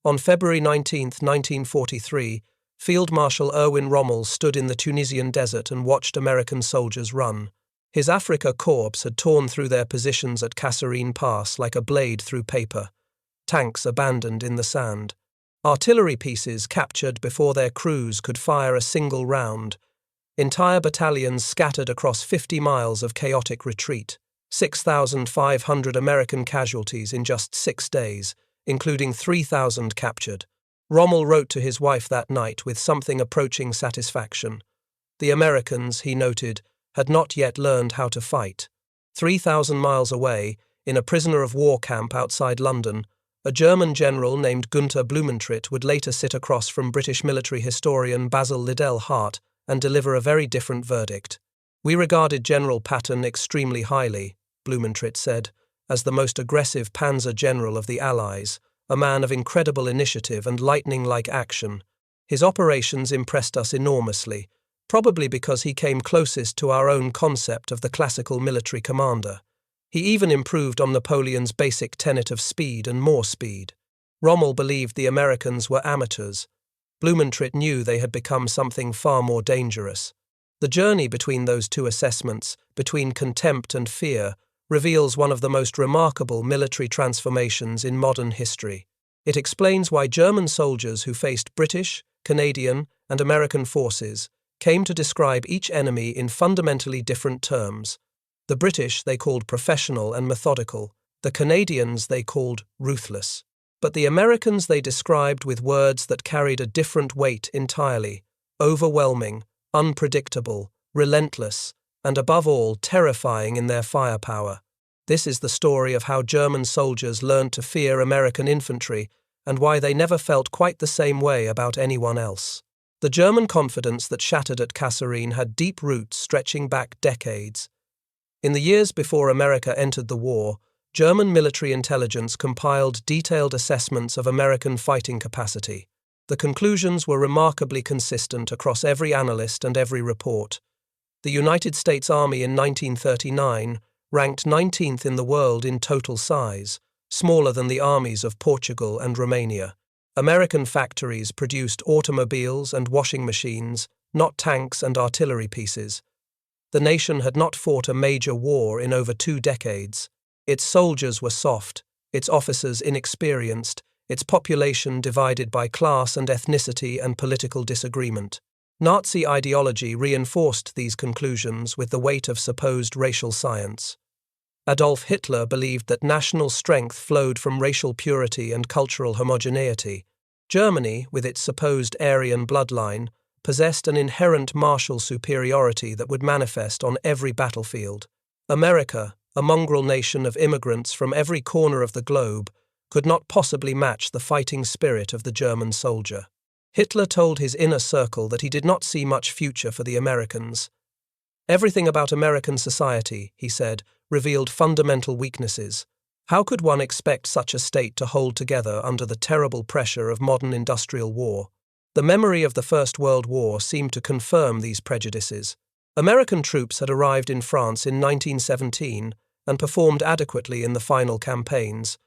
On February 19, 1943, Field Marshal Erwin Rommel stood in the Tunisian desert and watched American soldiers run. His Afrika Korps had torn through their positions at Kasserine Pass like a blade through paper. Tanks abandoned in the sand. Artillery pieces captured before their crews could fire a single round. Entire battalions scattered across 50 miles of chaotic retreat. 6,500 American casualties in just 6 days, including 3,000 captured. Rommel wrote to his wife that night with something approaching satisfaction. The Americans, he noted, had not yet learned how to fight. 3,000 miles away, in a prisoner of war camp outside London, a German general named Günther Blumentritt would later sit across from British military historian Basil Liddell Hart and deliver a very different verdict. "We regarded General Patton extremely highly," Blumentritt said, "as the most aggressive panzer general of the Allies, a man of incredible initiative and lightning-like action. His operations impressed us enormously, probably because he came closest to our own concept of the classical military commander. He even improved on Napoleon's basic tenet of speed and more speed." Rommel believed the Americans were amateurs. Blumentritt knew they had become something far more dangerous. The journey between those two assessments, between contempt and fear, reveals one of the most remarkable military transformations in modern history. It explains why German soldiers who faced British, Canadian, and American forces came to describe each enemy in fundamentally different terms. The British they called professional and methodical, the Canadians they called ruthless. But the Americans they described with words that carried a different weight entirely: overwhelming, unpredictable, relentless, and above all, terrifying in their firepower. This is the story of how German soldiers learned to fear American infantry and why they never felt quite the same way about anyone else. The German confidence that shattered at Kasserine had deep roots stretching back decades. In the years before America entered the war, German military intelligence compiled detailed assessments of American fighting capacity. The conclusions were remarkably consistent across every analyst and every report. The United States Army in 1939 ranked 19th in the world in total size, smaller than the armies of Portugal and Romania. American factories produced automobiles and washing machines, not tanks and artillery pieces. The nation had not fought a major war in over 2 decades. Its soldiers were soft, its officers inexperienced, its population divided by class and ethnicity and political disagreement. Nazi ideology reinforced these conclusions with the weight of supposed racial science. Adolf Hitler believed that national strength flowed from racial purity and cultural homogeneity. Germany, with its supposed Aryan bloodline, possessed an inherent martial superiority that would manifest on every battlefield. America, a mongrel nation of immigrants from every corner of the globe, could not possibly match the fighting spirit of the German soldier. Hitler told his inner circle that he did not see much future for the Americans. "Everything about American society," he said, revealed fundamental weaknesses. How could one expect such a state to hold together under the terrible pressure of modern industrial war? The memory of the First World War seemed to confirm these prejudices. American troops had arrived in France in 1917 and performed adequately in the final campaigns,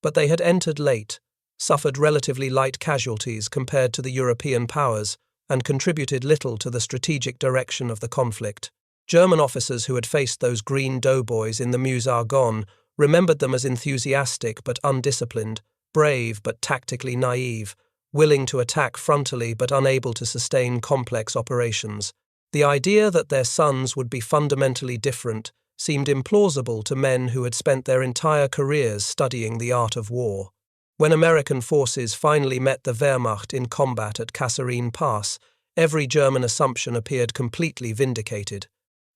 but they had entered late, suffered relatively light casualties compared to the European powers, and contributed little to the strategic direction of the conflict. German officers who had faced those green doughboys in the Meuse-Argonne remembered them as enthusiastic but undisciplined, brave but tactically naive, willing to attack frontally but unable to sustain complex operations. The idea that their sons would be fundamentally different seemed implausible to men who had spent their entire careers studying the art of war. When American forces finally met the Wehrmacht in combat at Kasserine Pass, every German assumption appeared completely vindicated.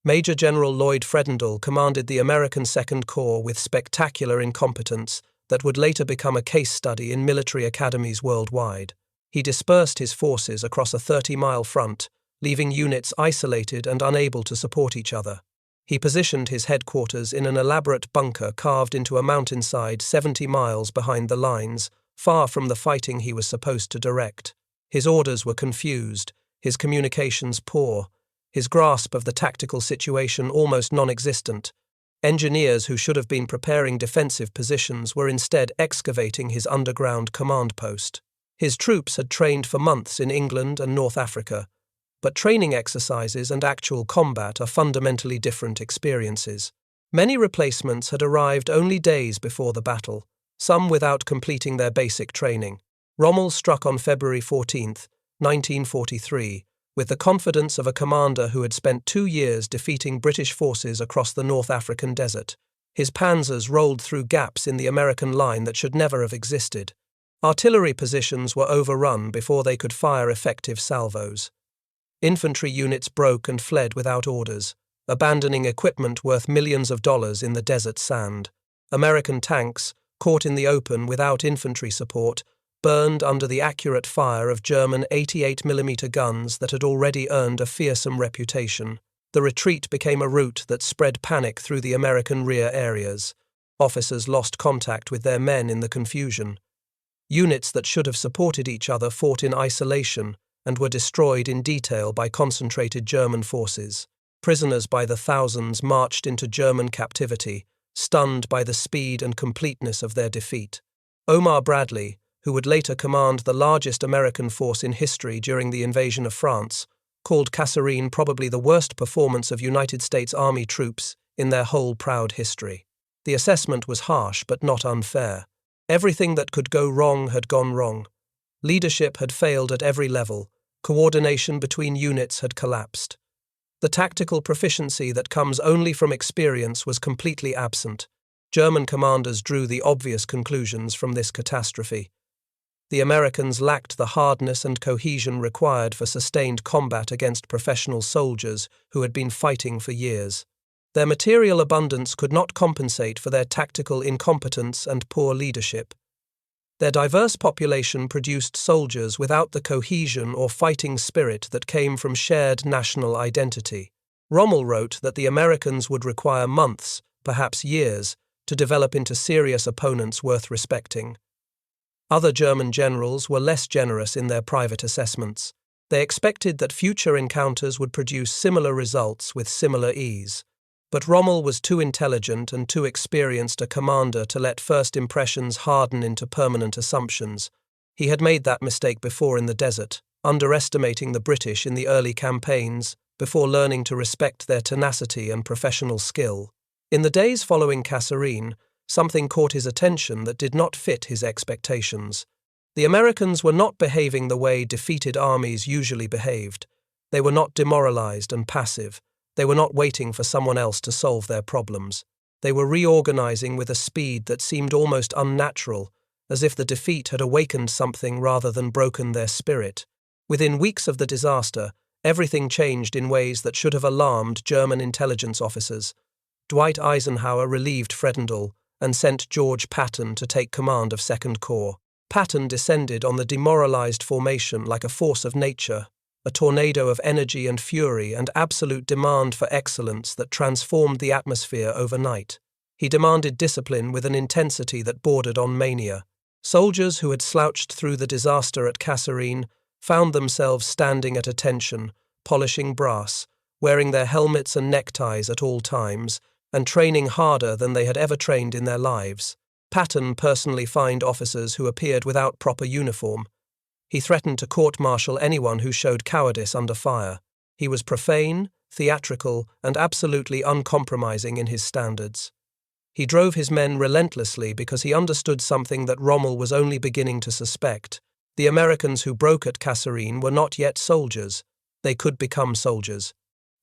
Major General Lloyd Fredendall commanded the American Second Corps with spectacular incompetence that would later become a case study in military academies worldwide. He dispersed his forces across a 30-mile front, leaving units isolated and unable to support each other. He positioned his headquarters in an elaborate bunker carved into a mountainside 70 miles behind the lines, far from the fighting he was supposed to direct. His orders were confused, his communications poor, his grasp of the tactical situation almost non-existent. Engineers who should have been preparing defensive positions were instead excavating his underground command post. His troops had trained for months in England and North Africa, but training exercises and actual combat are fundamentally different experiences. Many replacements had arrived only days before the battle, some without completing their basic training. Rommel struck on February 14, 1943, with the confidence of a commander who had spent 2 years defeating British forces across the North African desert. His panzers rolled through gaps in the American line that should never have existed. Artillery positions were overrun before they could fire effective salvos. Infantry units broke and fled without orders, abandoning equipment worth millions of dollars in the desert sand. American tanks, caught in the open without infantry support, burned under the accurate fire of German 88mm guns that had already earned a fearsome reputation. The retreat became a route that spread panic through the American rear areas. Officers lost contact with their men in the confusion. Units that should have supported each other fought in isolation and were destroyed in detail by concentrated German forces. Prisoners by the thousands marched into German captivity, stunned by the speed and completeness of their defeat. Omar Bradley, who would later command the largest American force in history during the invasion of France, called Kasserine probably the worst performance of United States Army troops in their whole proud history. The assessment was harsh but not unfair. Everything that could go wrong had gone wrong. Leadership had failed at every level. Coordination between units had collapsed. The tactical proficiency that comes only from experience was completely absent. German commanders drew the obvious conclusions from this catastrophe. The Americans lacked the hardness and cohesion required for sustained combat against professional soldiers who had been fighting for years. Their material abundance could not compensate for their tactical incompetence and poor leadership. Their diverse population produced soldiers without the cohesion or fighting spirit that came from shared national identity. Rommel wrote that the Americans would require months, perhaps years, to develop into serious opponents worth respecting. Other German generals were less generous in their private assessments. They expected that future encounters would produce similar results with similar ease. But Rommel was too intelligent and too experienced a commander to let first impressions harden into permanent assumptions. He had made that mistake before in the desert, underestimating the British in the early campaigns before learning to respect their tenacity and professional skill. In the days following Kasserine, something caught his attention that did not fit his expectations. The Americans were not behaving the way defeated armies usually behaved. They were not demoralized and passive. They were not waiting for someone else to solve their problems. They were reorganizing with a speed that seemed almost unnatural, as if the defeat had awakened something rather than broken their spirit. Within weeks of the disaster, everything changed in ways that should have alarmed German intelligence officers. Dwight Eisenhower relieved Fredendall and sent George Patton to take command of Second Corps. Patton descended on the demoralized formation like a force of nature, a tornado of energy and fury and absolute demand for excellence that transformed the atmosphere overnight. He demanded discipline with an intensity that bordered on mania. Soldiers who had slouched through the disaster at Kasserine found themselves standing at attention, polishing brass, wearing their helmets and neckties at all times, and training harder than they had ever trained in their lives. Patton personally fined officers who appeared without proper uniform. He threatened to court-martial anyone who showed cowardice under fire. He was profane, theatrical, and absolutely uncompromising in his standards. He drove his men relentlessly because he understood something that Rommel was only beginning to suspect. The Americans who broke at Kasserine were not yet soldiers. They could become soldiers.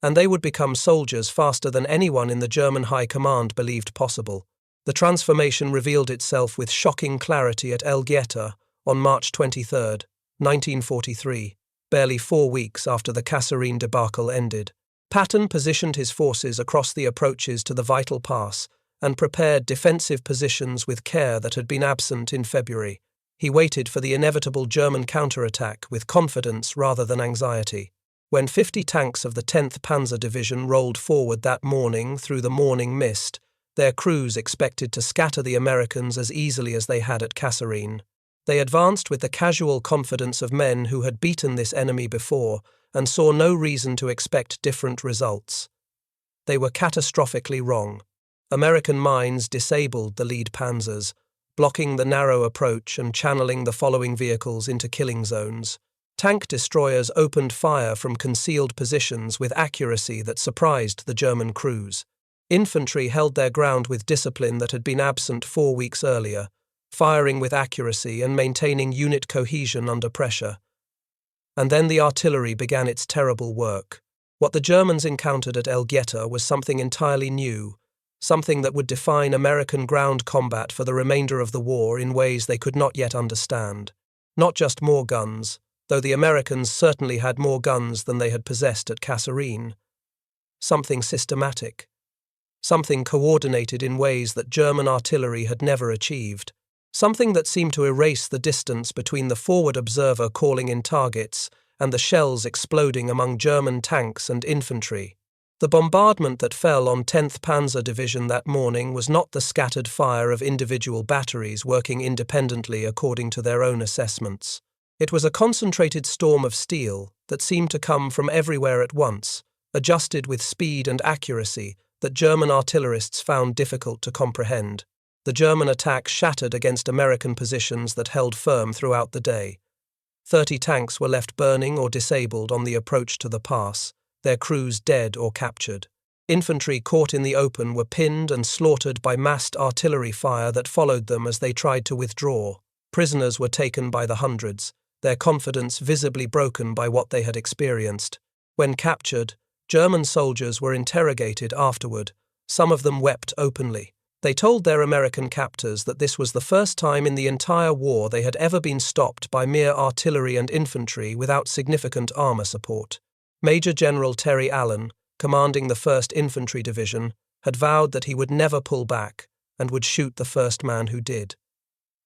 And they would become soldiers faster than anyone in the German High Command believed possible. The transformation revealed itself with shocking clarity at Guettar on March 23, 1943, barely 4 weeks after the Kasserine debacle ended. Patton positioned his forces across the approaches to the vital pass and prepared defensive positions with care that had been absent in February. He waited for the inevitable German counterattack with confidence rather than anxiety. When 50 tanks of the 10th Panzer Division rolled forward that morning through the morning mist, their crews expected to scatter the Americans as easily as they had at Kasserine. They advanced with the casual confidence of men who had beaten this enemy before and saw no reason to expect different results. They were catastrophically wrong. American mines disabled the lead panzers, blocking the narrow approach and channeling the following vehicles into killing zones. Tank destroyers opened fire from concealed positions with accuracy that surprised the German crews. Infantry held their ground with discipline that had been absent 4 weeks earlier, firing with accuracy and maintaining unit cohesion under pressure. And then the artillery began its terrible work. What the Germans encountered at Guettar was something entirely new, something that would define American ground combat for the remainder of the war in ways they could not yet understand. Not just more guns, though the Americans certainly had more guns than they had possessed at Kasserine. Something systematic. Something coordinated in ways that German artillery had never achieved. Something that seemed to erase the distance between the forward observer calling in targets and the shells exploding among German tanks and infantry. The bombardment that fell on 10th Panzer Division that morning was not the scattered fire of individual batteries working independently according to their own assessments. It was a concentrated storm of steel that seemed to come from everywhere at once, adjusted with speed and accuracy that German artillerists found difficult to comprehend. The German attack shattered against American positions that held firm throughout the day. 30 tanks were left burning or disabled on the approach to the pass, their crews dead or captured. Infantry caught in the open were pinned and slaughtered by massed artillery fire that followed them as they tried to withdraw. Prisoners were taken by the hundreds, their confidence visibly broken by what they had experienced. When captured, German soldiers were interrogated afterward. Some of them wept openly. They told their American captors that this was the first time in the entire war they had ever been stopped by mere artillery and infantry without significant armor support. Major General Terry Allen, commanding the 1st Infantry Division, had vowed that he would never pull back and would shoot the first man who did.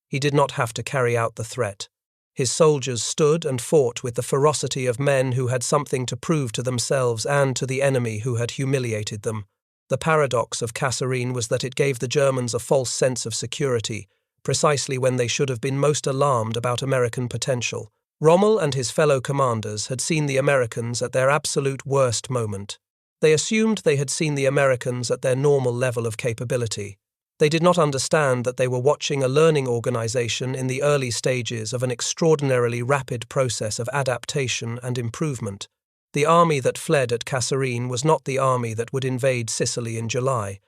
He did not have to carry out the threat. His soldiers stood and fought with the ferocity of men who had something to prove to themselves and to the enemy who had humiliated them. The paradox of Kasserine was that it gave the Germans a false sense of security, precisely when they should have been most alarmed about American potential. Rommel and his fellow commanders had seen the Americans at their absolute worst moment. They assumed they had seen the Americans at their normal level of capability. They did not understand that they were watching a learning organization in the early stages of an extraordinarily rapid process of adaptation and improvement. The army that fled at Kasserine was not the army that would invade Sicily in July.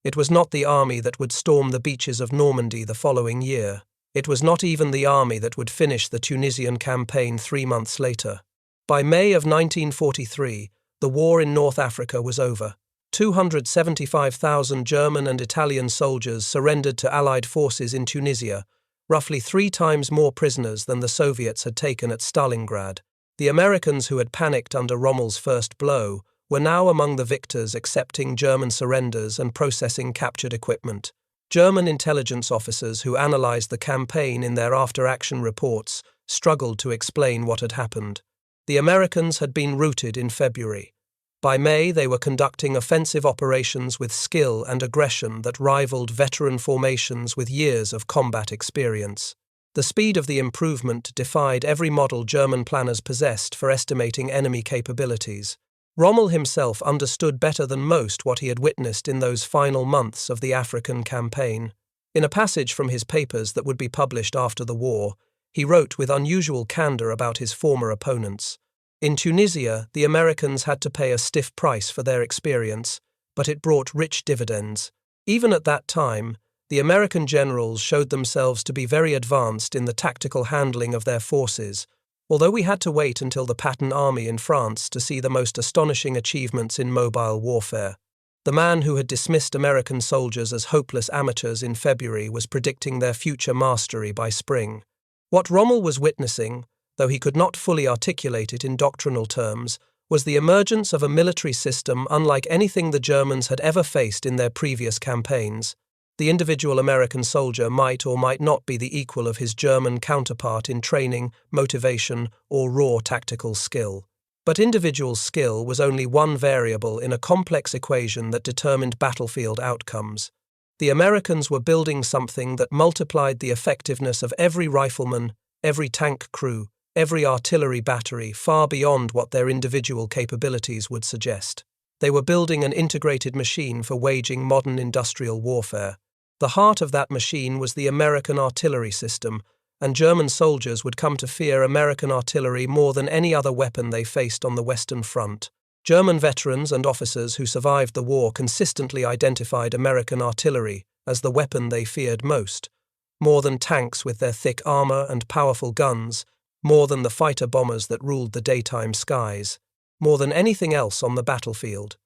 It was not the army that would storm the beaches of Normandy the following year. It was not even the army that would finish the Tunisian campaign 3 months later. By May of 1943, the war in North Africa was over. 275,000 German and Italian soldiers surrendered to Allied forces in Tunisia, roughly 3 times more prisoners than the Soviets had taken at Stalingrad. The Americans who had panicked under Rommel's first blow were now among the victors, accepting German surrenders and processing captured equipment. German intelligence officers who analyzed the campaign in their after-action reports struggled to explain what had happened. The Americans had been routed in February. By May, they were conducting offensive operations with skill and aggression that rivaled veteran formations with years of combat experience. The speed of the improvement defied every model German planners possessed for estimating enemy capabilities. Rommel himself understood better than most what he had witnessed in those final months of the African campaign. In a passage from his papers that would be published after the war, he wrote with unusual candor about his former opponents. In Tunisia, the Americans had to pay a stiff price for their experience, but it brought rich dividends. Even at that time, the American generals showed themselves to be very advanced in the tactical handling of their forces, although we had to wait until the Patton Army in France to see the most astonishing achievements in mobile warfare. The man who had dismissed American soldiers as hopeless amateurs in February was predicting their future mastery by spring. What Rommel was witnessing, though he could not fully articulate it in doctrinal terms, was the emergence of a military system unlike anything the Germans had ever faced in their previous campaigns. The individual American soldier might or might not be the equal of his German counterpart in training, motivation, or raw tactical skill. But individual skill was only one variable in a complex equation that determined battlefield outcomes. The Americans were building something that multiplied the effectiveness of every rifleman, every tank crew, every artillery battery far beyond what their individual capabilities would suggest. They were building an integrated machine for waging modern industrial warfare. The heart of that machine was the American artillery system, and German soldiers would come to fear American artillery more than any other weapon they faced on the Western Front. German veterans and officers who survived the war consistently identified American artillery as the weapon they feared most. More than tanks with their thick armor and powerful guns, more than the fighter bombers that ruled the daytime skies, more than anything else on the battlefield.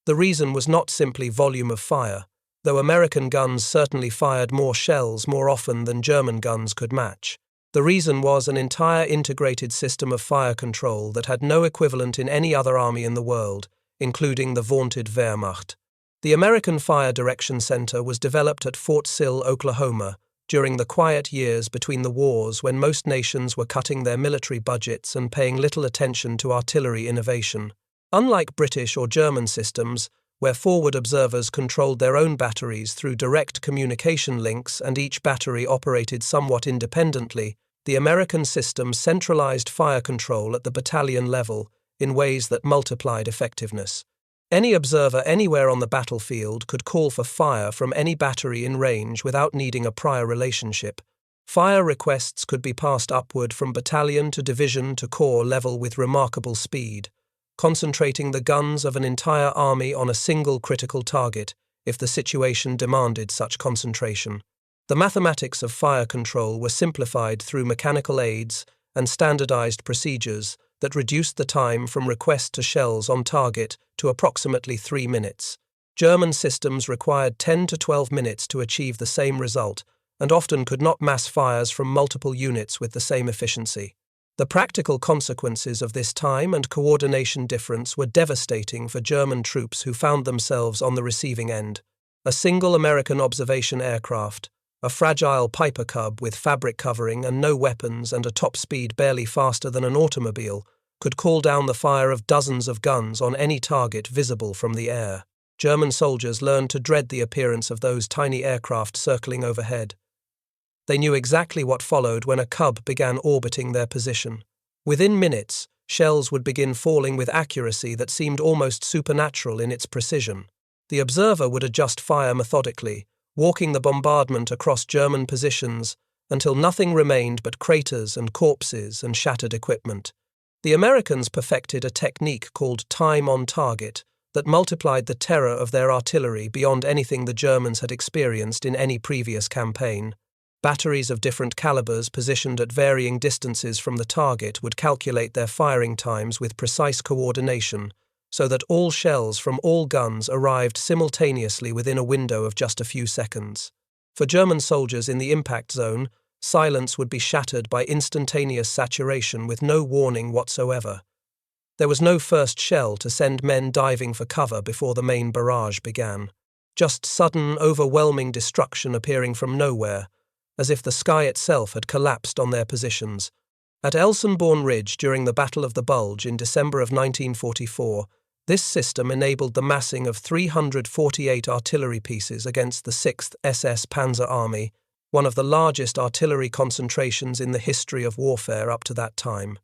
The reason was not simply volume of fire, though American guns certainly fired more shells more often than German guns could match. The reason was an entire integrated system of fire control that had no equivalent in any other army in the world, including the vaunted Wehrmacht. The American Fire Direction Center was developed at Fort Sill, Oklahoma, during the quiet years between the wars when most nations were cutting their military budgets and paying little attention to artillery innovation. Unlike British or German systems, where forward observers controlled their own batteries through direct communication links and each battery operated somewhat independently, the American system centralized fire control at the battalion level in ways that multiplied effectiveness. Any observer anywhere on the battlefield could call for fire from any battery in range without needing a prior relationship. Fire requests could be passed upward from battalion to division to corps level with remarkable speed, concentrating the guns of an entire army on a single critical target if the situation demanded such concentration. The mathematics of fire control were simplified through mechanical aids and standardized procedures that reduced the time from request to shells on target to approximately 3 minutes. German systems required 10 to 12 minutes to achieve the same result, and often could not mass fires from multiple units with the same efficiency. The practical consequences of this time and coordination difference were devastating for German troops who found themselves on the receiving end. A single American observation aircraft, a fragile Piper Cub with fabric covering and no weapons and a top speed barely faster than an automobile, could call down the fire of dozens of guns on any target visible from the air. German soldiers learned to dread the appearance of those tiny aircraft circling overhead. They knew exactly what followed when a Cub began orbiting their position. Within minutes, shells would begin falling with accuracy that seemed almost supernatural in its precision. The observer would adjust fire methodically, walking the bombardment across German positions until nothing remained but craters and corpses and shattered equipment. The Americans perfected a technique called time on target that multiplied the terror of their artillery beyond anything the Germans had experienced in any previous campaign. Batteries of different calibers positioned at varying distances from the target would calculate their firing times with precise coordination, so that all shells from all guns arrived simultaneously within a window of just a few seconds. For German soldiers in the impact zone, silence would be shattered by instantaneous saturation with no warning whatsoever. There was no first shell to send men diving for cover before the main barrage began. Just sudden, overwhelming destruction appearing from nowhere, as if the sky itself had collapsed on their positions. At Elsenborn Ridge during the Battle of the Bulge in December of 1944, this system enabled the massing of 348 artillery pieces against the 6th SS Panzer Army, one of the largest artillery concentrations in the history of warfare up to that time.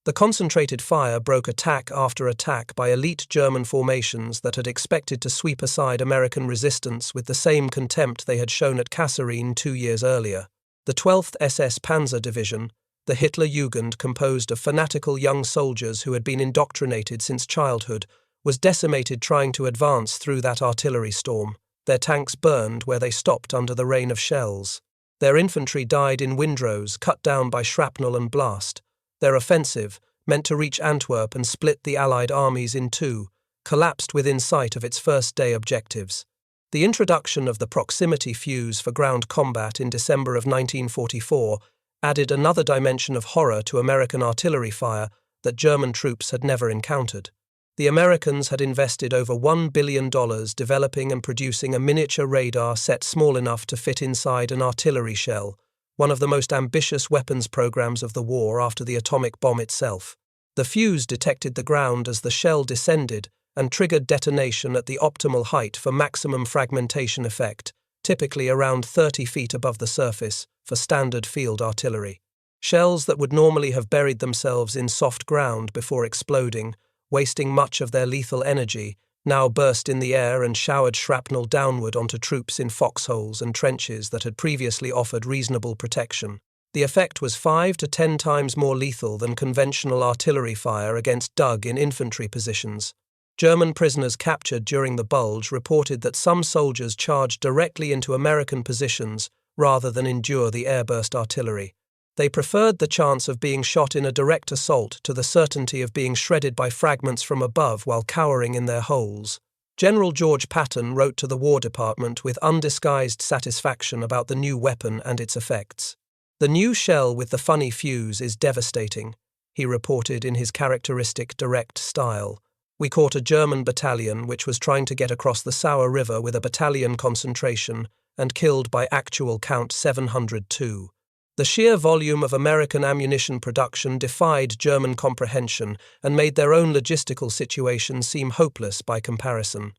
The concentrated fire broke attack after attack by elite German formations that had expected to sweep aside American resistance with the same contempt they had shown at Kasserine 2 years earlier. The 12th SS Panzer Division, the Hitler Jugend composed of fanatical young soldiers who had been indoctrinated since childhood, was decimated trying to advance through that artillery storm. Their tanks burned where they stopped under the rain of shells. Their infantry died in windrows, cut down by shrapnel and blast. Their offensive, meant to reach Antwerp and split the Allied armies in two, collapsed within sight of its first-day objectives. The introduction of the proximity fuse for ground combat in December of 1944 added another dimension of horror to American artillery fire that German troops had never encountered. The Americans had invested over $1 billion developing and producing a miniature radar set small enough to fit inside an artillery shell, one of the most ambitious weapons programs of the war after the atomic bomb itself. The fuse detected the ground as the shell descended and triggered detonation at the optimal height for maximum fragmentation effect, typically around 30 feet above the surface for standard field artillery. Shells that would normally have buried themselves in soft ground before exploding, wasting much of their lethal energy, now burst in the air and showered shrapnel downward onto troops in foxholes and trenches that had previously offered reasonable protection. The effect was 5 to 10 times more lethal than conventional artillery fire against dug-in infantry positions. German prisoners captured during the Bulge reported that some soldiers charged directly into American positions rather than endure the airburst artillery. They preferred the chance of being shot in a direct assault to the certainty of being shredded by fragments from above while cowering in their holes. General George Patton wrote to the War Department with undisguised satisfaction about the new weapon and its effects. "The new shell with the funny fuse is devastating," he reported in his characteristic direct style. "We caught a German battalion which was trying to get across the Sauer River with a battalion concentration and killed by actual count 702. The sheer volume of American ammunition production defied German comprehension and made their own logistical situation seem hopeless by comparison."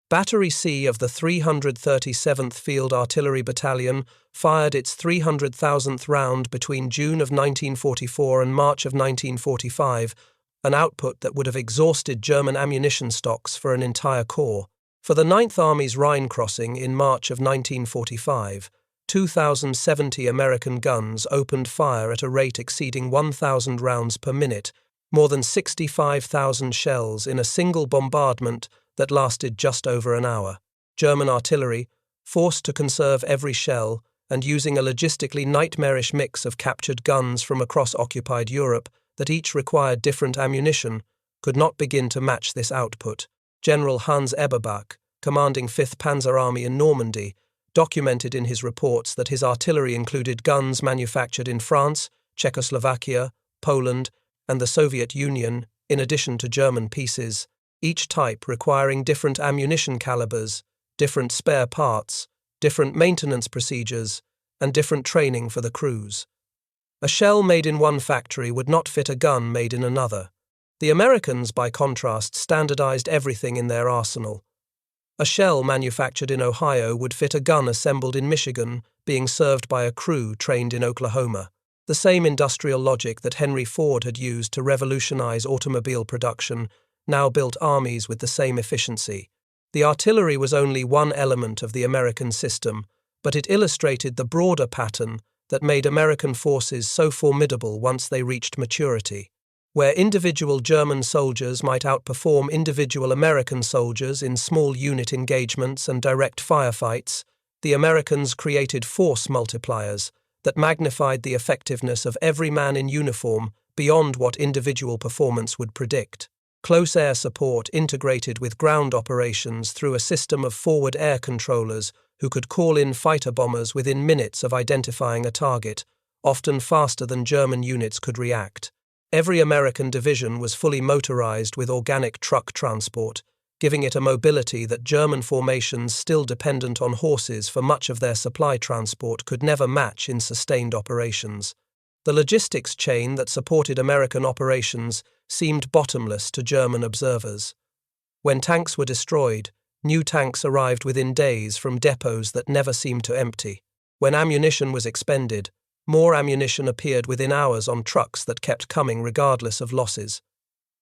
Battery C of the 337th Field Artillery Battalion fired its 300,000th round between June of 1944 and March of 1945, an output that would have exhausted German ammunition stocks for an entire corps. For the 9th Army's Rhine crossing in March of 1945, 2,070 American guns opened fire at a rate exceeding 1,000 rounds per minute, more than 65,000 shells in a single bombardment that lasted just over an hour. German artillery, forced to conserve every shell and using a logistically nightmarish mix of captured guns from across occupied Europe that each required different ammunition, could not begin to match this output. General Hans Eberbach, commanding 5th Panzer Army in Normandy, documented in his reports that his artillery included guns manufactured in France, Czechoslovakia, Poland, and the Soviet Union, in addition to German pieces, each type requiring different ammunition calibers, different spare parts, different maintenance procedures, and different training for the crews. A shell made in one factory would not fit a gun made in another. The Americans, by contrast, standardized everything in their arsenal. A shell manufactured in Ohio would fit a gun assembled in Michigan, being served by a crew trained in Oklahoma. The same industrial logic that Henry Ford had used to revolutionize automobile production now built armies with the same efficiency. The artillery was only one element of the American system, but it illustrated the broader pattern that made American forces so formidable once they reached maturity. Where individual German soldiers might outperform individual American soldiers in small unit engagements and direct firefights, the Americans created force multipliers that magnified the effectiveness of every man in uniform beyond what individual performance would predict. Close air support integrated with ground operations through a system of forward air controllers who could call in fighter bombers within minutes of identifying a target, often faster than German units could react. Every American division was fully motorized with organic truck transport, giving it a mobility that German formations still dependent on horses for much of their supply transport could never match in sustained operations. The logistics chain that supported American operations seemed bottomless to German observers. When tanks were destroyed, new tanks arrived within days from depots that never seemed to empty. When ammunition was expended, more ammunition appeared within hours on trucks that kept coming regardless of losses.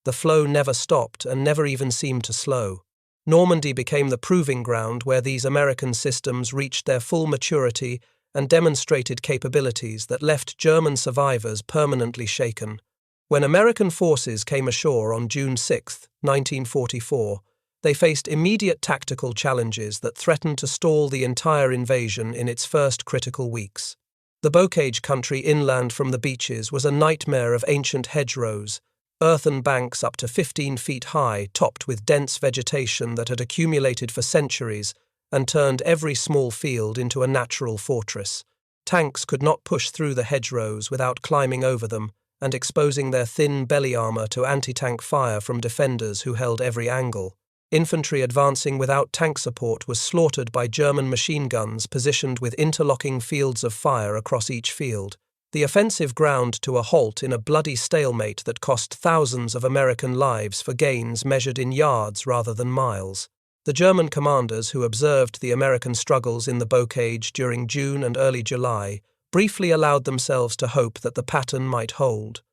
The flow never stopped and never even seemed to slow. Normandy became the proving ground where these American systems reached their full maturity and demonstrated capabilities that left German survivors permanently shaken. When American forces came ashore on June 6, 1944, they faced immediate tactical challenges that threatened to stall the entire invasion in its first critical weeks. The bocage country inland from the beaches was a nightmare of ancient hedgerows, earthen banks up to 15 feet high topped with dense vegetation that had accumulated for centuries and turned every small field into a natural fortress. Tanks could not push through the hedgerows without climbing over them and exposing their thin belly armor to anti-tank fire from defenders who held every angle. Infantry advancing without tank support was slaughtered by German machine guns positioned with interlocking fields of fire across each field. The offensive ground to a halt in a bloody stalemate that cost thousands of American lives for gains measured in yards rather than miles. The German commanders who observed the American struggles in the bocage during June and early July briefly allowed themselves to hope that the pattern might hold.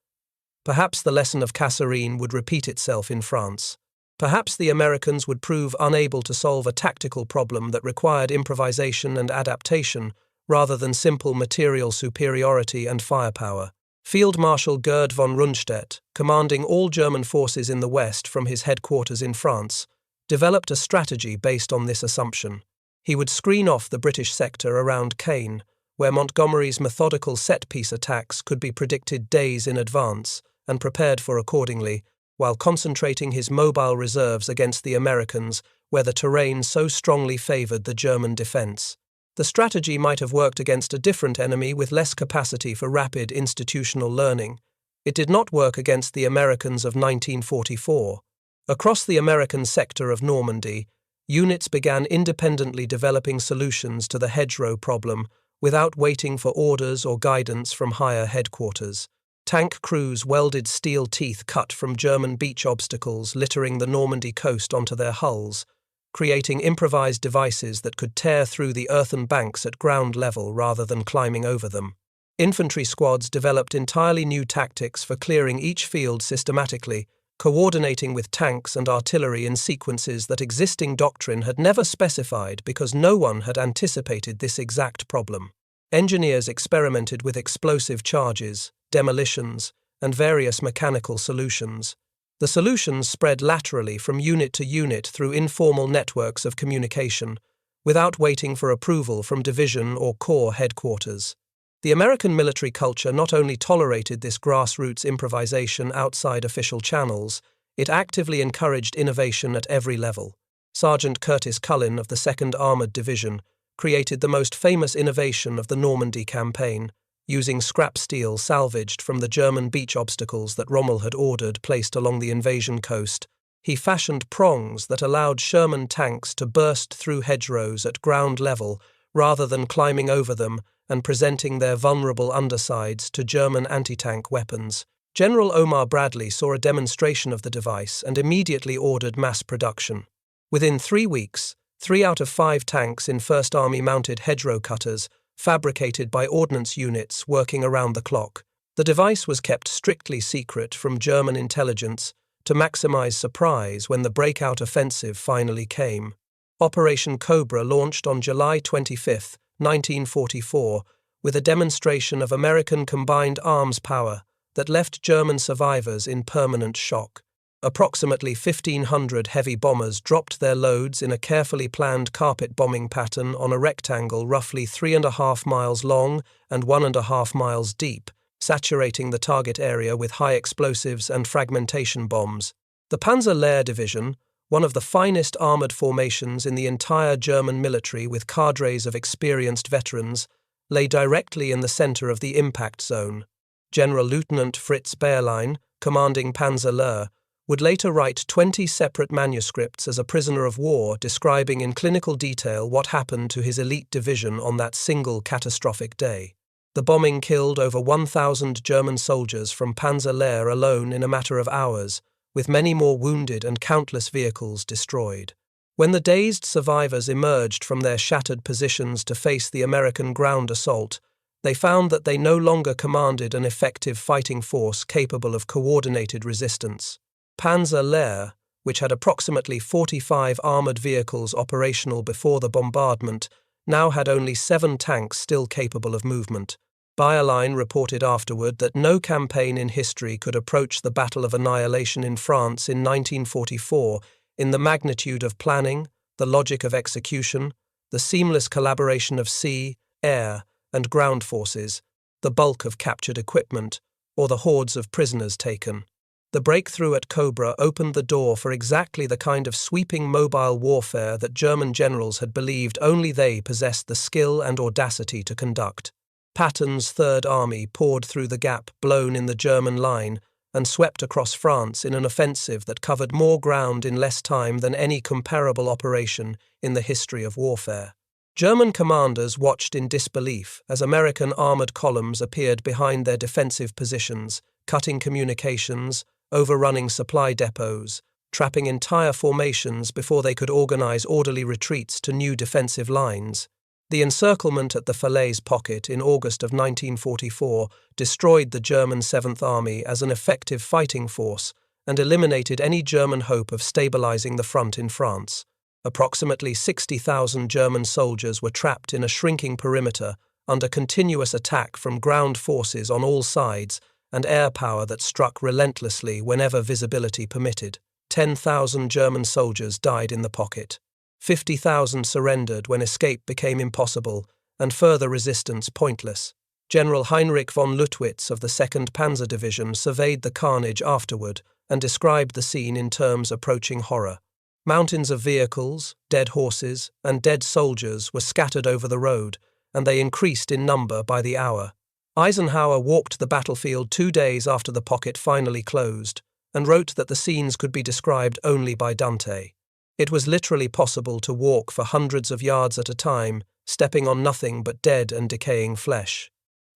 Perhaps the lesson of Kasserine would repeat itself in France. Perhaps the Americans would prove unable to solve a tactical problem that required improvisation and adaptation rather than simple material superiority and firepower. Field Marshal Gerd von Rundstedt, commanding all German forces in the West from his headquarters in France, developed a strategy based on this assumption. He would screen off the British sector around Caen, where Montgomery's methodical set-piece attacks could be predicted days in advance and prepared for accordingly, while concentrating his mobile reserves against the Americans, where the terrain so strongly favored the German defense. The strategy might have worked against a different enemy with less capacity for rapid institutional learning. It did not work against the Americans of 1944. Across the American sector of Normandy, units began independently developing solutions to the hedgerow problem without waiting for orders or guidance from higher headquarters. Tank crews welded steel teeth cut from German beach obstacles littering the Normandy coast onto their hulls, creating improvised devices that could tear through the earthen banks at ground level rather than climbing over them. Infantry squads developed entirely new tactics for clearing each field systematically, coordinating with tanks and artillery in sequences that existing doctrine had never specified because no one had anticipated this exact problem. Engineers experimented with explosive charges, demolitions, and various mechanical solutions. The solutions spread laterally from unit to unit through informal networks of communication, without waiting for approval from division or corps headquarters. The American military culture not only tolerated this grassroots improvisation outside official channels, it actively encouraged innovation at every level. Sergeant Curtis Cullen of the 2nd Armored Division created the most famous innovation of the Normandy campaign, using scrap steel salvaged from the German beach obstacles that Rommel had ordered placed along the invasion coast. He fashioned prongs that allowed Sherman tanks to burst through hedgerows at ground level rather than climbing over them and presenting their vulnerable undersides to German anti-tank weapons. General Omar Bradley saw a demonstration of the device and immediately ordered mass production. Within 3 weeks, 3 out of 5 tanks in 1st Army mounted hedgerow cutters, fabricated by ordnance units working around the clock. The device was kept strictly secret from German intelligence to maximize surprise when the breakout offensive finally came. Operation Cobra launched on July 25, 1944, with a demonstration of American combined arms power that left German survivors in permanent shock. Approximately 1,500 heavy bombers dropped their loads in a carefully planned carpet bombing pattern on a rectangle roughly 3.5 miles long and 1.5 miles deep, saturating the target area with high explosives and fragmentation bombs. The Panzer Lehr Division, one of the finest armored formations in the entire German military with cadres of experienced veterans, lay directly in the center of the impact zone. General Lieutenant Fritz Bayerlein, commanding Panzer Lehr, would later write 20 separate manuscripts as a prisoner of war describing in clinical detail what happened to his elite division on that single catastrophic day. The bombing killed over 1,000 German soldiers from Panzer Lehr alone in a matter of hours, with many more wounded and countless vehicles destroyed. When the dazed survivors emerged from their shattered positions to face the American ground assault, they found that they no longer commanded an effective fighting force capable of coordinated resistance. Panzer Lehr, which had approximately 45 armored vehicles operational before the bombardment, now had only 7 tanks still capable of movement. Bayerlein reported afterward that no campaign in history could approach the Battle of Annihilation in France in 1944 in the magnitude of planning, the logic of execution, the seamless collaboration of sea, air, and ground forces, the bulk of captured equipment, or the hordes of prisoners taken. The breakthrough at Cobra opened the door for exactly the kind of sweeping mobile warfare that German generals had believed only they possessed the skill and audacity to conduct. Patton's Third Army poured through the gap blown in the German line and swept across France in an offensive that covered more ground in less time than any comparable operation in the history of warfare. German commanders watched in disbelief as American armored columns appeared behind their defensive positions, cutting communications, overrunning supply depots, trapping entire formations before they could organize orderly retreats to new defensive lines. The encirclement at the Falaise Pocket in August of 1944 destroyed the German 7th Army as an effective fighting force and eliminated any German hope of stabilizing the front in France. Approximately 60,000 German soldiers were trapped in a shrinking perimeter under continuous attack from ground forces on all sides and air power that struck relentlessly whenever visibility permitted. 10,000 German soldiers died in the pocket. 50,000 surrendered when escape became impossible and further resistance pointless. General Heinrich von Luttwitz of the 2nd Panzer Division surveyed the carnage afterward and described the scene in terms approaching horror. Mountains of vehicles, dead horses, and dead soldiers were scattered over the road, and they increased in number by the hour. Eisenhower walked the battlefield 2 days after the pocket finally closed, and wrote that the scenes could be described only by Dante. It was literally possible to walk for hundreds of yards at a time, stepping on nothing but dead and decaying flesh.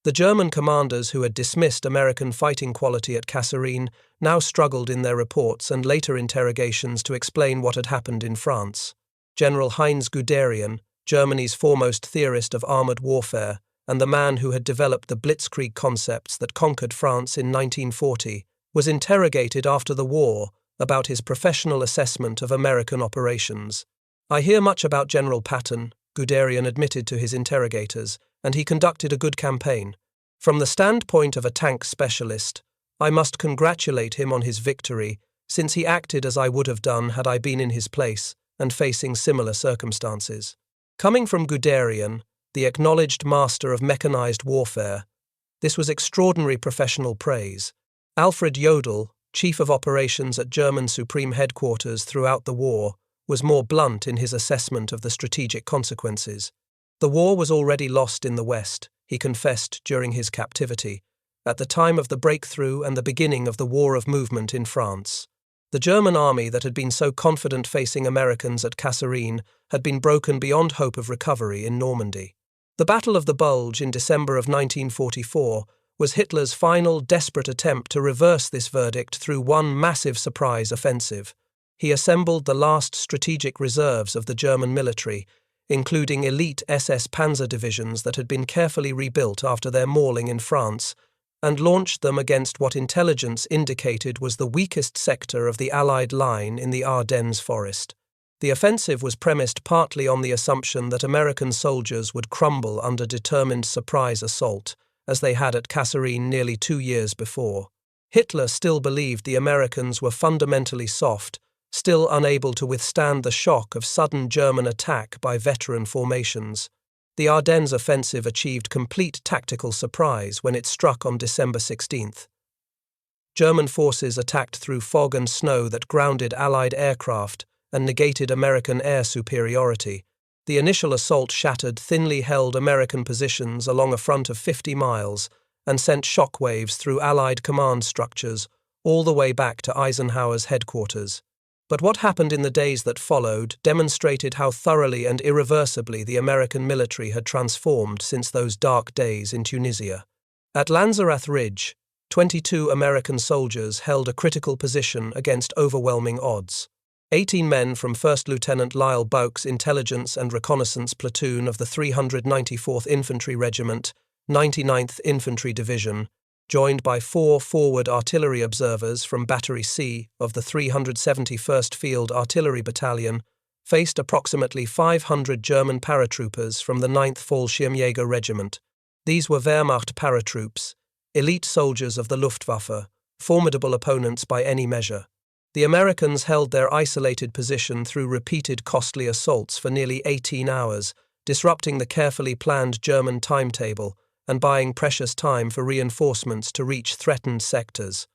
The German commanders who had dismissed American fighting quality at Kasserine now struggled in their reports and later interrogations to explain what had happened in France. General Heinz Guderian, Germany's foremost theorist of armored warfare, and the man who had developed the blitzkrieg concepts that conquered France in 1940, was interrogated after the war about his professional assessment of American operations. "I hear much about General Patton," Guderian admitted to his interrogators, "and he conducted a good campaign. From the standpoint of a tank specialist, I must congratulate him on his victory, since he acted as I would have done had I been in his place and facing similar circumstances." Coming from Guderian, the acknowledged master of mechanized warfare, this was extraordinary professional praise. Alfred Jodl, chief of operations at German Supreme Headquarters throughout the war, was more blunt in his assessment of the strategic consequences. The war was already lost in the West, he confessed during his captivity, at the time of the breakthrough and the beginning of the War of Movement in France. The German army that had been so confident facing Americans at Kasserine had been broken beyond hope of recovery in Normandy. The Battle of the Bulge in December of 1944 was Hitler's final desperate attempt to reverse this verdict through one massive surprise offensive. He assembled the last strategic reserves of the German military, including elite SS Panzer divisions that had been carefully rebuilt after their mauling in France, and launched them against what intelligence indicated was the weakest sector of the Allied line in the Ardennes forest. The offensive was premised partly on the assumption that American soldiers would crumble under determined surprise assault, as they had at Kasserine nearly 2 years before. Hitler still believed the Americans were fundamentally soft, still unable to withstand the shock of sudden German attack by veteran formations. The Ardennes offensive achieved complete tactical surprise when it struck on December 16th. German forces attacked through fog and snow that grounded Allied aircraft and negated American air superiority. The initial assault shattered thinly held American positions along a front of 50 miles and sent shockwaves through Allied command structures all the way back to Eisenhower's headquarters. But what happened in the days that followed demonstrated how thoroughly and irreversibly the American military had transformed since those dark days in Tunisia. At Lanzerath Ridge, 22 American soldiers held a critical position against overwhelming odds. 18 men from 1st Lieutenant Lyle Bouck's Intelligence and Reconnaissance Platoon of the 394th Infantry Regiment, 99th Infantry Division, joined by 4 forward artillery observers from Battery C of the 371st Field Artillery Battalion, faced approximately 500 German paratroopers from the 9th Fallschirmjäger Regiment. These were Wehrmacht paratroops, elite soldiers of the Luftwaffe, formidable opponents by any measure. The Americans held their isolated position through repeated costly assaults for nearly 18 hours, disrupting the carefully planned German timetable and buying precious time for reinforcements to reach threatened sectors.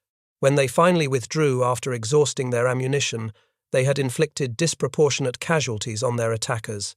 When they finally withdrew after exhausting their ammunition, they had inflicted disproportionate casualties on their attackers.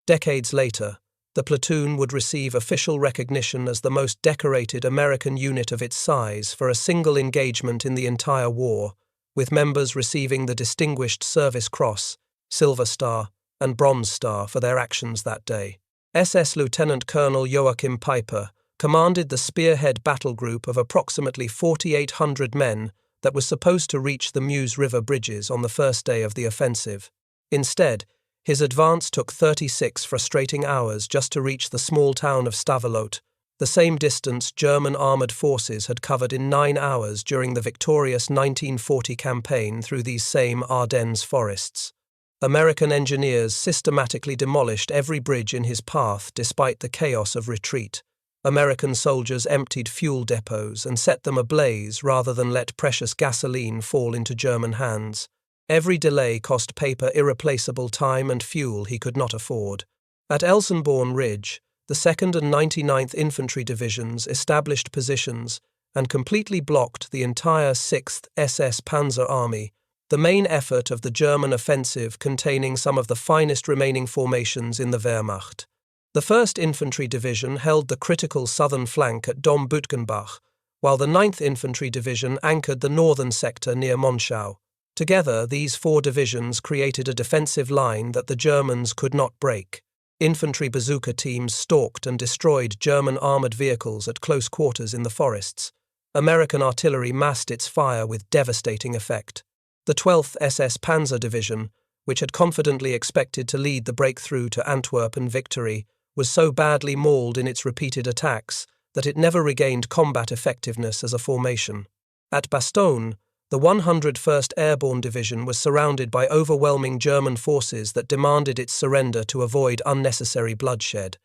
Decades later, the platoon would receive official recognition as the most decorated American unit of its size for a single engagement in the entire war, with members receiving the Distinguished Service Cross, Silver Star, and Bronze Star for their actions that day. SS Lieutenant Colonel Joachim Peiper commanded the spearhead battle group of approximately 4,800 men that was supposed to reach the Meuse River bridges on the first day of the offensive. Instead, his advance took 36 frustrating hours just to reach the small town of Stavelot, the same distance German armoured forces had covered in 9 hours during the victorious 1940 campaign through these same Ardennes forests. American engineers systematically demolished every bridge in his path despite the chaos of retreat. American soldiers emptied fuel depots and set them ablaze rather than let precious gasoline fall into German hands. Every delay cost Paper irreplaceable time and fuel he could not afford. At Elsenborn Ridge, the 2nd and 99th Infantry Divisions established positions and completely blocked the entire 6th SS Panzer Army, the main effort of the German offensive containing some of the finest remaining formations in the Wehrmacht. The 1st Infantry Division held the critical southern flank at Dom-Bütgenbach, while the 9th Infantry Division anchored the northern sector near Monschau. Together, these 4 divisions created a defensive line that the Germans could not break. Infantry bazooka teams stalked and destroyed German armoured vehicles at close quarters in the forests. American artillery massed its fire with devastating effect. The 12th SS Panzer Division, which had confidently expected to lead the breakthrough to Antwerp and victory, was so badly mauled in its repeated attacks that it never regained combat effectiveness as a formation. At Bastogne, the 101st Airborne Division was surrounded by overwhelming German forces that demanded its surrender to avoid unnecessary bloodshed.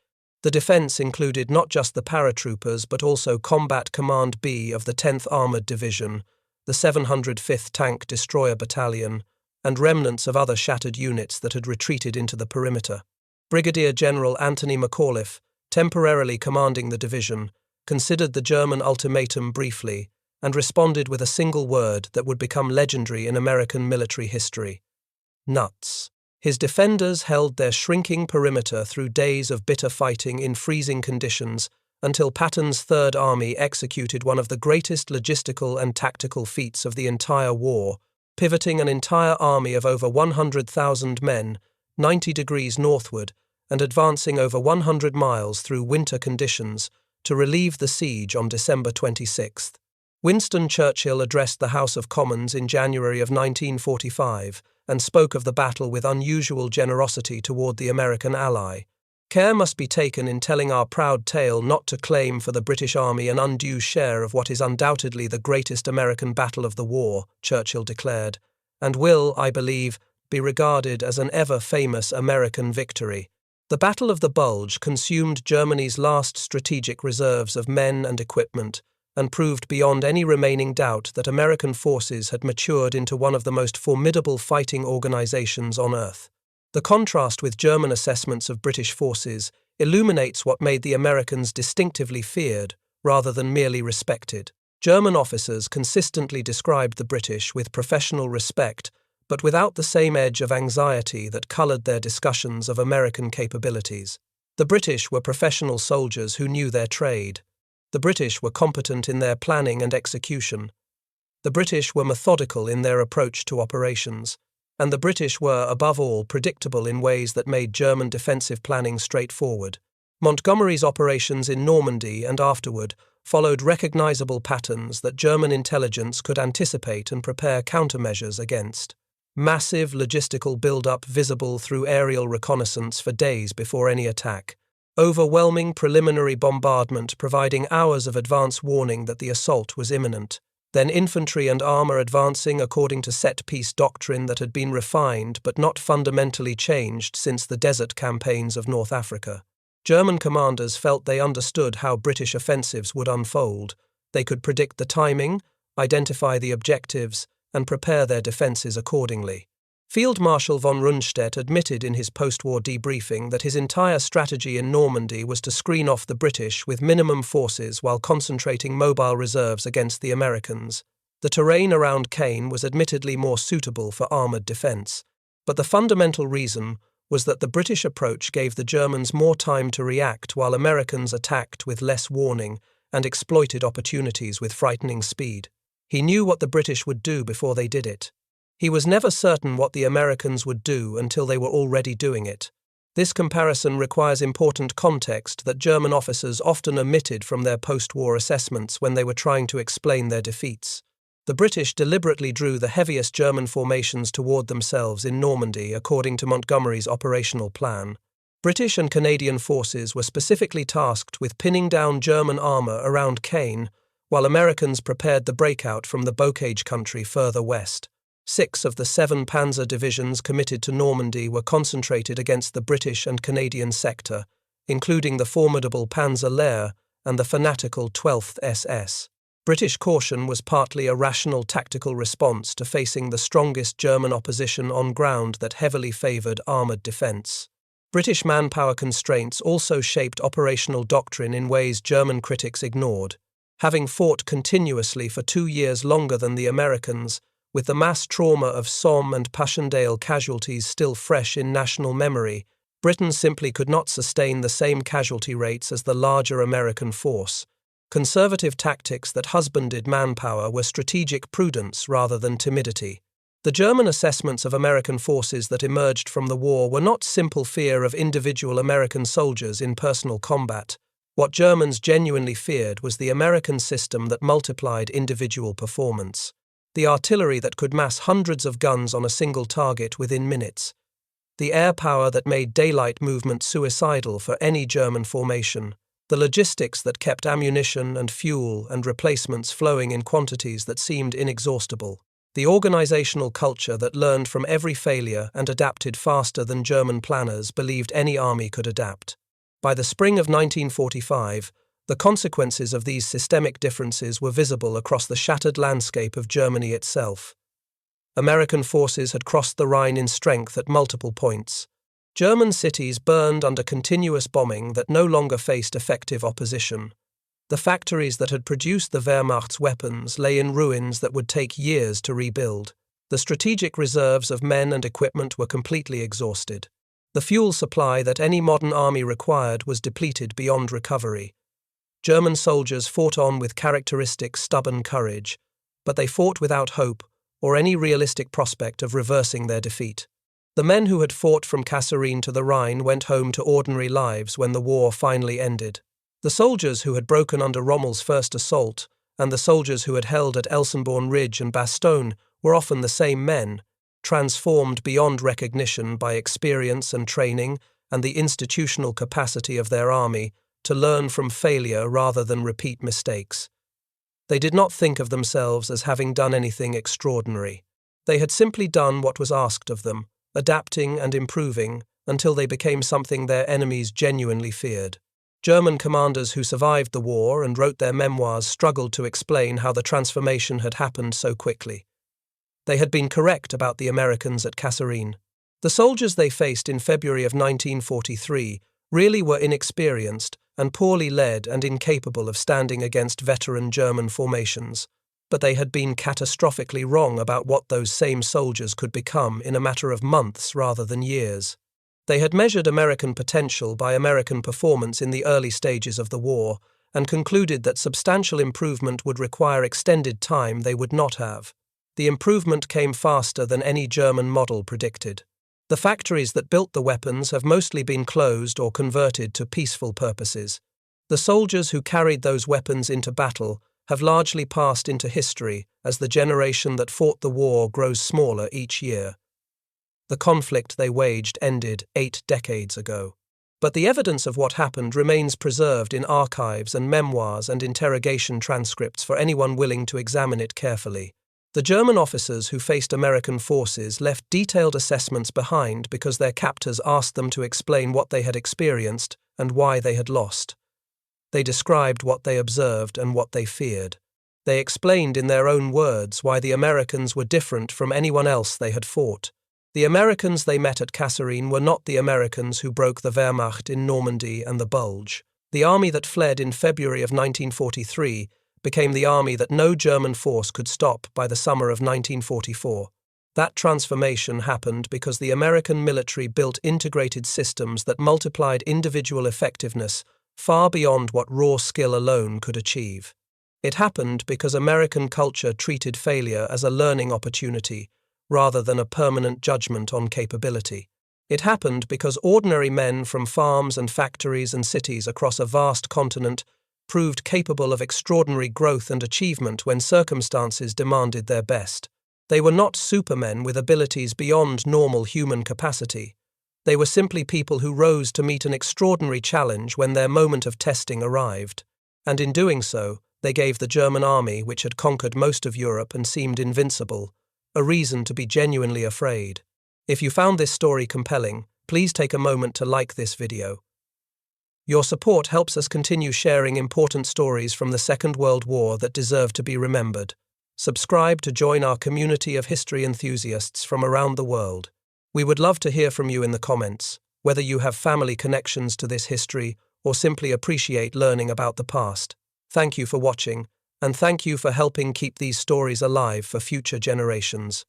The defence included not just the paratroopers but also Combat Command B of the 10th Armoured Division, the 705th Tank Destroyer Battalion, and remnants of other shattered units that had retreated into the perimeter. Brigadier General Anthony McAuliffe, temporarily commanding the division, considered the German ultimatum briefly and responded with a single word that would become legendary in American military history: nuts. His defenders held their shrinking perimeter through days of bitter fighting in freezing conditions until Patton's Third Army executed one of the greatest logistical and tactical feats of the entire war, pivoting an entire army of over 100,000 men 90 degrees northward and advancing over 100 miles through winter conditions to relieve the siege on December 26. Winston Churchill addressed the House of Commons in January of 1945 and spoke of the battle with unusual generosity toward the American ally. Care must be taken in telling our proud tale not to claim for the British Army an undue share of what is undoubtedly the greatest American battle of the war, Churchill declared, and will, I believe, be regarded as an ever-famous American victory. The Battle of the Bulge consumed Germany's last strategic reserves of men and equipment and proved beyond any remaining doubt that American forces had matured into one of the most formidable fighting organizations on earth. The contrast with German assessments of British forces illuminates what made the Americans distinctively feared rather than merely respected. German officers consistently described the British with professional respect, but without the same edge of anxiety that colored their discussions of American capabilities. The British were professional soldiers who knew their trade. The British were competent in their planning and execution. The British were methodical in their approach to operations. And the British were, above all, predictable in ways that made German defensive planning straightforward. Montgomery's operations in Normandy and afterward followed recognizable patterns that German intelligence could anticipate and prepare countermeasures against. Massive logistical build-up visible through aerial reconnaissance for days before any attack. Overwhelming preliminary bombardment providing hours of advance warning that the assault was imminent. Then infantry and armour advancing according to set-piece doctrine that had been refined but not fundamentally changed since the desert campaigns of North Africa. German commanders felt they understood how British offensives would unfold. They could predict the timing, identify the objectives, and prepare their defences accordingly. Field Marshal von Rundstedt admitted in his post-war debriefing that his entire strategy in Normandy was to screen off the British with minimum forces while concentrating mobile reserves against the Americans. The terrain around Caen was admittedly more suitable for armoured defence, but the fundamental reason was that the British approach gave the Germans more time to react while Americans attacked with less warning and exploited opportunities with frightening speed. He knew what the British would do before they did it. He was never certain what the Americans would do until they were already doing it. This comparison requires important context that German officers often omitted from their post-war assessments when they were trying to explain their defeats. The British deliberately drew the heaviest German formations toward themselves in Normandy according to Montgomery's operational plan. British and Canadian forces were specifically tasked with pinning down German armour around Caen, while Americans prepared the breakout from the bocage country further west. 6 of the 7 panzer divisions committed to Normandy were concentrated against the British and Canadian sector, including the formidable Panzer Lehr and the fanatical 12th SS. British caution was partly a rational tactical response to facing the strongest German opposition on ground that heavily favoured armoured defence. British manpower constraints also shaped operational doctrine in ways German critics ignored. Having fought continuously for 2 years longer than the Americans, with the mass trauma of Somme and Passchendaele casualties still fresh in national memory, Britain simply could not sustain the same casualty rates as the larger American force. Conservative tactics that husbanded manpower were strategic prudence rather than timidity. The German assessments of American forces that emerged from the war were not simple fear of individual American soldiers in personal combat. What Germans genuinely feared was the American system that multiplied individual performance. The artillery that could mass hundreds of guns on a single target within minutes. The air power that made daylight movement suicidal for any German formation. The logistics that kept ammunition and fuel and replacements flowing in quantities that seemed inexhaustible. The organizational culture that learned from every failure and adapted faster than German planners believed any army could adapt. By the spring of 1945, the consequences of these systemic differences were visible across the shattered landscape of Germany itself. American forces had crossed the Rhine in strength at multiple points. German cities burned under continuous bombing that no longer faced effective opposition. The factories that had produced the Wehrmacht's weapons lay in ruins that would take years to rebuild. The strategic reserves of men and equipment were completely exhausted. The fuel supply that any modern army required was depleted beyond recovery. German soldiers fought on with characteristic stubborn courage, but they fought without hope or any realistic prospect of reversing their defeat. The men who had fought from Kasserine to the Rhine went home to ordinary lives when the war finally ended. The soldiers who had broken under Rommel's first assault and the soldiers who had held at Elsenborn Ridge and Bastogne were often the same men, transformed beyond recognition by experience and training and the institutional capacity of their army to learn from failure rather than repeat mistakes. They did not think of themselves as having done anything extraordinary. They had simply done what was asked of them, adapting and improving until they became something their enemies genuinely feared. German commanders who survived the war and wrote their memoirs struggled to explain how the transformation had happened so quickly. They had been correct about the Americans at Kasserine. The soldiers they faced in February of 1943 really were inexperienced and poorly led and incapable of standing against veteran German formations, but they had been catastrophically wrong about what those same soldiers could become in a matter of months rather than years. They had measured American potential by American performance in the early stages of the war and concluded that substantial improvement would require extended time they would not have. The improvement came faster than any German model predicted. The factories that built the weapons have mostly been closed or converted to peaceful purposes. The soldiers who carried those weapons into battle have largely passed into history as the generation that fought the war grows smaller each year. The conflict they waged ended 8 decades ago. But the evidence of what happened remains preserved in archives and memoirs and interrogation transcripts for anyone willing to examine it carefully. The German officers who faced American forces left detailed assessments behind because their captors asked them to explain what they had experienced and why they had lost. They described what they observed and what they feared. They explained in their own words why the Americans were different from anyone else they had fought. The Americans they met at Kasserine were not the Americans who broke the Wehrmacht in Normandy and the Bulge. The army that fled in February of 1943 became the army that no German force could stop by the summer of 1944. That transformation happened because the American military built integrated systems that multiplied individual effectiveness far beyond what raw skill alone could achieve. It happened because American culture treated failure as a learning opportunity rather than a permanent judgment on capability. It happened because ordinary men from farms and factories and cities across a vast continent proved capable of extraordinary growth and achievement when circumstances demanded their best. They were not supermen with abilities beyond normal human capacity. They were simply people who rose to meet an extraordinary challenge when their moment of testing arrived. And in doing so, they gave the German army, which had conquered most of Europe and seemed invincible, a reason to be genuinely afraid. If you found this story compelling, please take a moment to like this video. Your support helps us continue sharing important stories from the Second World War that deserve to be remembered. Subscribe to join our community of history enthusiasts from around the world. We would love to hear from you in the comments, whether you have family connections to this history or simply appreciate learning about the past. Thank you for watching, and thank you for helping keep these stories alive for future generations.